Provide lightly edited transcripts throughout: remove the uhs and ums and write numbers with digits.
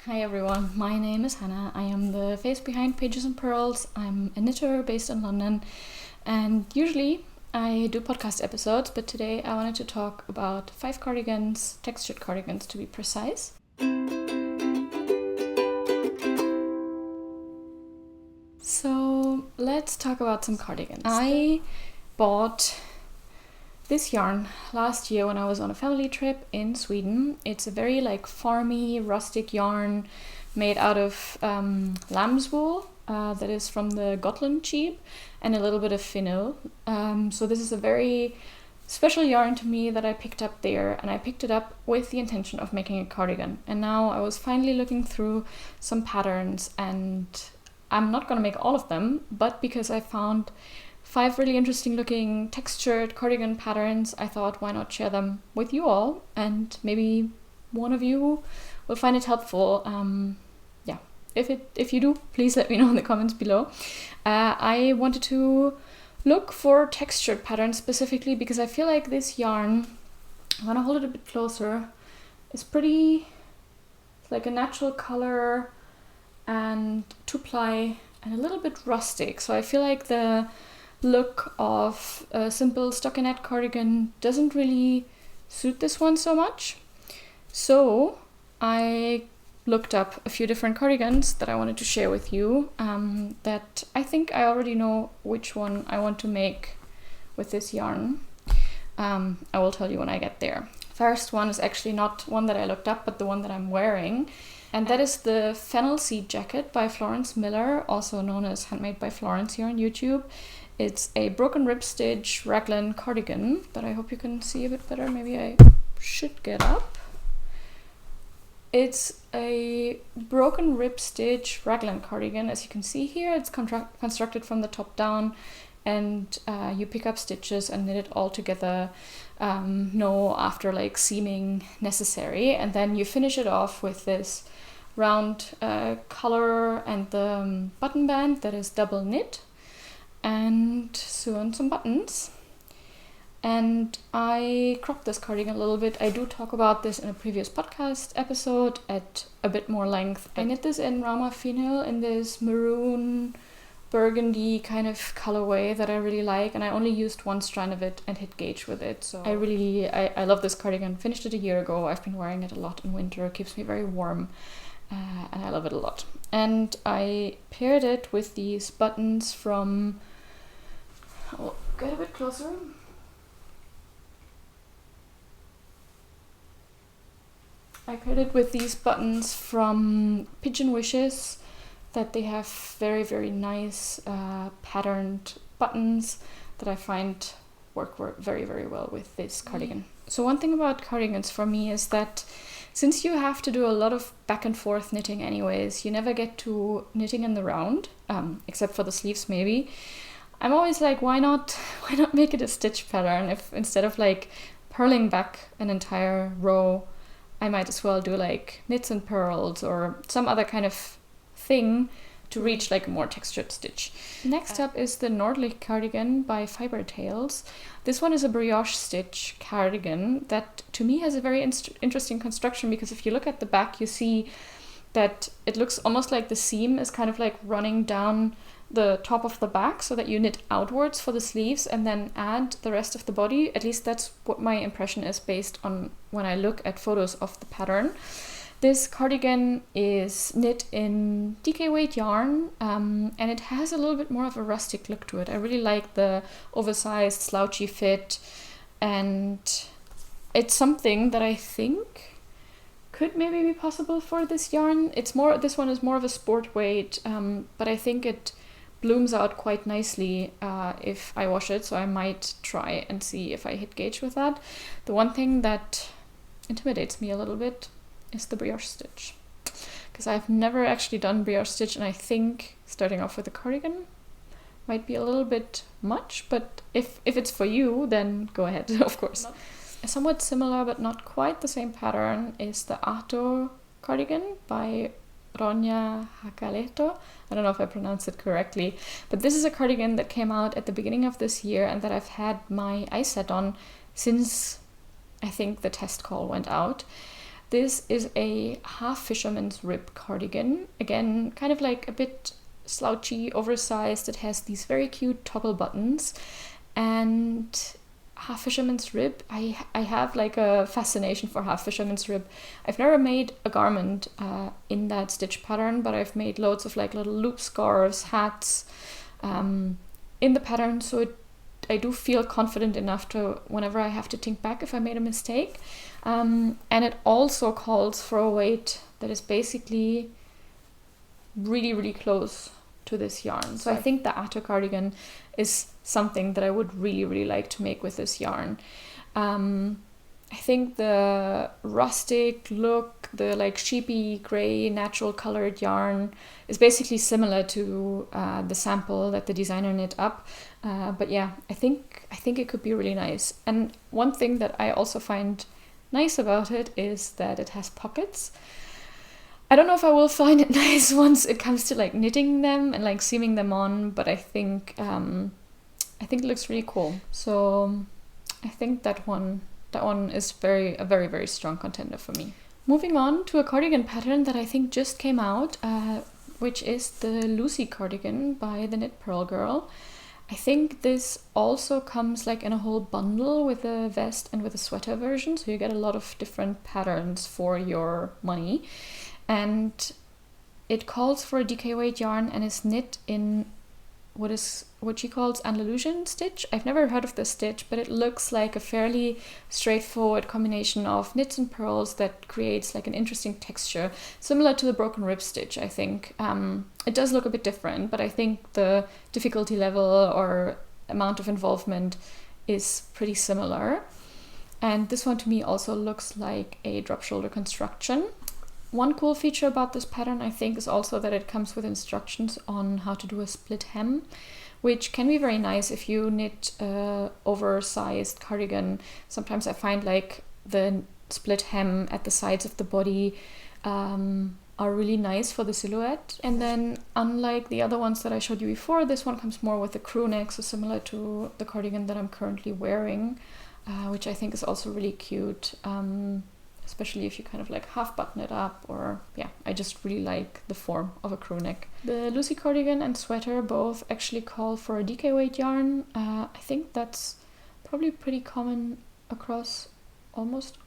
Hi everyone, my name is Hannah. I am the face behind Pages and Pearls. I'm a knitter based in London, and usually I do podcast episodes, but today I wanted to talk about 5 cardigans, textured cardigans to be precise. So let's talk about some cardigans. I bought this yarn last year when I was on a family trip in Sweden. It's a very farmy, rustic yarn made out of lamb's wool that is from the Gotland sheep and a little bit of Fennel. So this is a very special yarn to me that I picked up there, and I picked it up with the intention of making a cardigan. And now I was finally looking through some patterns, and I'm not gonna make all of them, but because I found 5 really interesting looking textured cardigan patterns, I thought why not share them with you all, and maybe one of you will find it helpful. If you do, please let me know in the comments below. I wanted to look for textured patterns specifically because I feel like this yarn, I'm gonna hold it a bit closer, is pretty, it's like a natural color and 2-ply and a little bit rustic. So I feel like the look of a simple stockinette cardigan doesn't really suit this one so much. So I looked up a few different cardigans that I wanted to share with you, that I think I already know which one I want to make with this yarn. I will tell you when I get there. First one is actually not one that I looked up, but the one that I'm wearing. And that is the Fennel Seed Jacket by Florence Miller, also known as Handmade by Florence here on YouTube. It's a broken rib stitch raglan cardigan that I hope you can see a bit better. Maybe I should get up. It's a broken rib stitch raglan cardigan. As you can see here, it's constructed from the top down, and you pick up stitches and knit it all together, no after seaming necessary, and then you finish it off with this round collar and the button band that is double knit, and sew on some buttons. And I cropped this cardigan a little bit. I do talk about this in a previous podcast episode at a bit more length. I knit this in Rauma Fennel in this maroon burgundy kind of colorway that I really like, and I only used one strand of it and hit gauge with it. So I love this cardigan. Finished it a year ago. I've been wearing it a lot in winter. It keeps me very warm, and I love it a lot. And I paired it with these buttons from, I'll get a bit closer. I paired it with these buttons from Pigeon Wishes, that they have very, very nice patterned buttons that I find work very, very well with this cardigan. So one thing about cardigans for me is that since you have to do a lot of back and forth knitting anyways, you never get to knitting in the round, except for the sleeves maybe. I'm always like, why not make it a stitch pattern? If instead of purling back an entire row, I might as well do knits and purls or some other kind of thing to reach a more textured stitch. Next up is the Nordlig Cardigan by Fiber Tales. This one is a brioche stitch cardigan that to me has a very interesting construction, because if you look at the back, you see that it looks almost like the seam is kind of running down the top of the back, so that you knit outwards for the sleeves and then add the rest of the body. At least that's what my impression is based on when I look at photos of the pattern. This cardigan is knit in DK weight yarn, and it has a little bit more of a rustic look to it. I really like the oversized slouchy fit, and it's something that I think could maybe be possible for this yarn. This one is more of a sport weight, but I think it blooms out quite nicely if I wash it, so I might try and see if I hit gauge with that. The one thing that intimidates me a little bit is the brioche stitch, because I've never actually done brioche stitch, and I think starting off with a cardigan might be a little bit much, but if it's for you, then go ahead, of course. A somewhat similar but not quite the same pattern is the Ahto Cardigan by Ronja Hakaleto. I don't know if I pronounced it correctly, but this is a cardigan that came out at the beginning of this year and that I've had my eye set on since I think the test call went out. This is a half fisherman's rib cardigan. Again, kind of like a bit slouchy, oversized. It has these very cute toggle buttons. And half fisherman's rib, I have like a fascination for half fisherman's rib. I've never made a garment in that stitch pattern, but I've made loads of like little loop scarves, hats in the pattern. So I do feel confident enough to, whenever I have to think back if I made a mistake. And it also calls for a weight that is basically really, really close to this yarn. So I think the Ahto cardigan is something that I would really, really like to make with this yarn. I think the rustic look, the like sheepy gray natural colored yarn is basically similar to the sample that the designer knit up. But yeah, I think it could be really nice. And one thing that I also find nice about it is that it has pockets. I don't know if I will find it nice once it comes to like knitting them and like seaming them on, but I think it looks really cool. So I think that one is a very, very strong contender for me. Moving on to a cardigan pattern that I think just came out, which is the Lucy cardigan by the Knit Pearl Girl. I think this also comes like in a whole bundle with a vest and with a sweater version, so you get a lot of different patterns for your money. And it calls for a DK weight yarn and is knit in what she calls Andalusian stitch. I've never heard of this stitch, but it looks like a fairly straightforward combination of knits and purls that creates like an interesting texture, similar to the broken rib stitch, I think. It does look a bit different, but I think the difficulty level or amount of involvement is pretty similar. And this one to me also looks like a drop shoulder construction. One cool feature about this pattern, I think, is also that it comes with instructions on how to do a split hem, which can be very nice if you knit an oversized cardigan. Sometimes I find like the split hem at the sides of the body are really nice for the silhouette. And then unlike the other ones that I showed you before, this one comes more with a crew neck, so similar to the cardigan that I'm currently wearing, which I think is also really cute. Especially if you kind of like half button it up, or yeah, I just really like the form of a crew neck. The Lucy cardigan and sweater both actually call for a DK weight yarn. I think that's probably pretty common across almost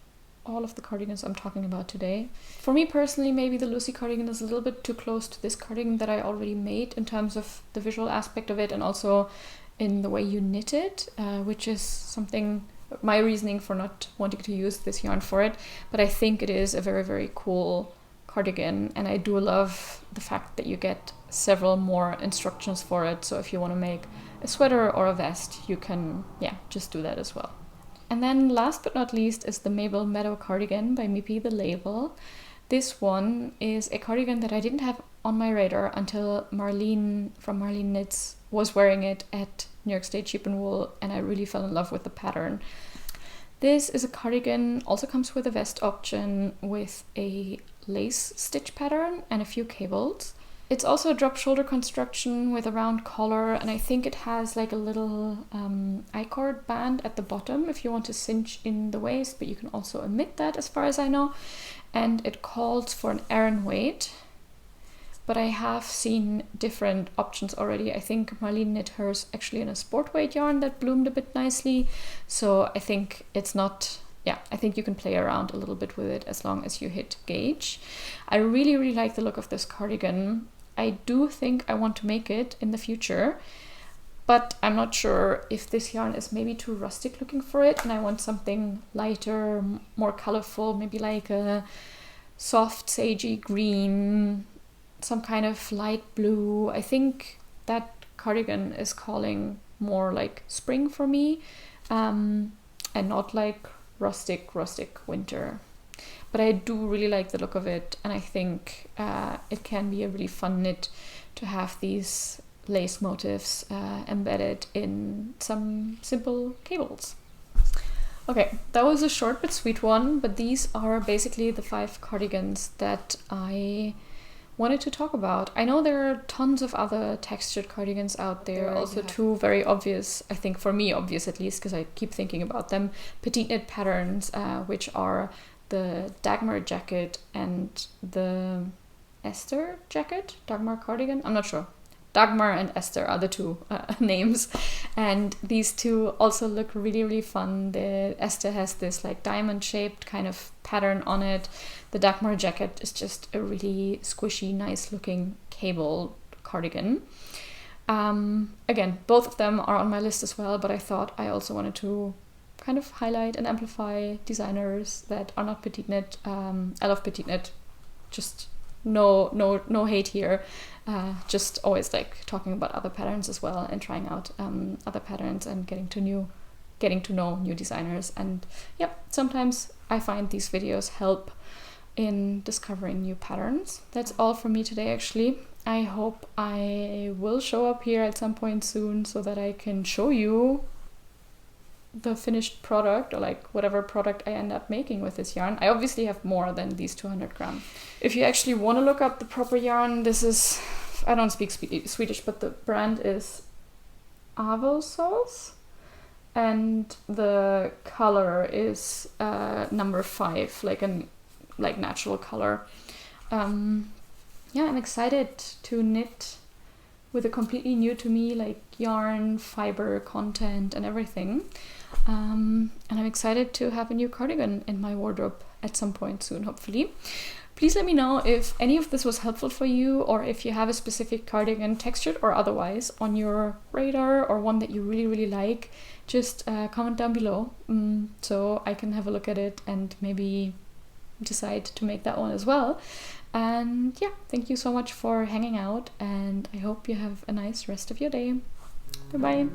all of the cardigans I'm talking about today. For me personally, maybe the Lucy cardigan is a little bit too close to this cardigan that I already made in terms of the visual aspect of it and also in the way you knit it, which is something my reasoning for not wanting to use this yarn for it, but I think it is a very, very cool cardigan, and I do love the fact that you get several more instructions for it, so if you want to make a sweater or a vest, you can just do that as well. And then last but not least is the Mabel Meadow cardigan by Mipi the Label. This one is a cardigan that I didn't have on my radar until Marlene from Marlene Knits was wearing it at New York State Sheep and Wool, and I really fell in love with the pattern. This is a cardigan, also comes with a vest option with a lace stitch pattern and a few cables. It's also a drop shoulder construction with a round collar, and I think it has like a little I-cord band at the bottom if you want to cinch in the waist, but you can also omit that as far as I know. And it calls for an Aran weight, but I have seen different options already. I think Marlene knit hers actually in a sport weight yarn that bloomed a bit nicely, so I think it's not, I think you can play around a little bit with it as long as you hit gauge. I really, really like the look of this cardigan. I do think I want to make it in the future, but I'm not sure if this yarn is maybe too rustic looking for it, and I want something lighter, more colorful, maybe like a soft sagey green, some kind of light blue. I think that cardigan is calling more like spring for me, and not like rustic winter. But I do really like the look of it, and I think it can be a really fun knit to have these lace motifs embedded in some simple cables. Okay, that was a short but sweet one, but these are basically the 5 cardigans that I wanted to talk about. I know there are tons of other textured cardigans out there. Also two very obvious, I think for me obvious at least, because I keep thinking about them, Petite knit patterns, which are the Dagmar jacket and the Esther jacket, Dagmar cardigan, I'm not sure. Dagmar and Esther are the two names, and these two also look really, really fun. The Esther has this like diamond shaped kind of pattern on it. The Dagmar jacket is just a really squishy, nice looking cable cardigan. Again, both of them are on my list as well, but I thought I also wanted to kind of highlight and amplify designers that are not Petite knit. I love Petite knit, just no hate here. Just always like talking about other patterns as well, and trying out other patterns and getting to know new designers. And yeah, sometimes I find these videos help in discovering new patterns. That's all from me today, actually. I hope I will show up here at some point soon so that I can show you the finished product, or like whatever product I end up making with this yarn. I obviously have more than these 200 gram. If you actually want to look up the proper yarn, this is, I don't speak Swedish, but the brand is Ahto Sauce, and the color is number 5, like natural color. Yeah, I'm excited to knit with a completely new to me like yarn, fiber, content and everything. And I'm excited to have a new cardigan in my wardrobe at some point soon, hopefully. Please let me know if any of this was helpful for you, or if you have a specific cardigan, textured or otherwise, on your radar, or one that you really, really like. Just comment down below so I can have a look at it and maybe decide to make that one as well. And yeah, thank you so much for hanging out, and I hope you have a nice rest of your day. Bye bye.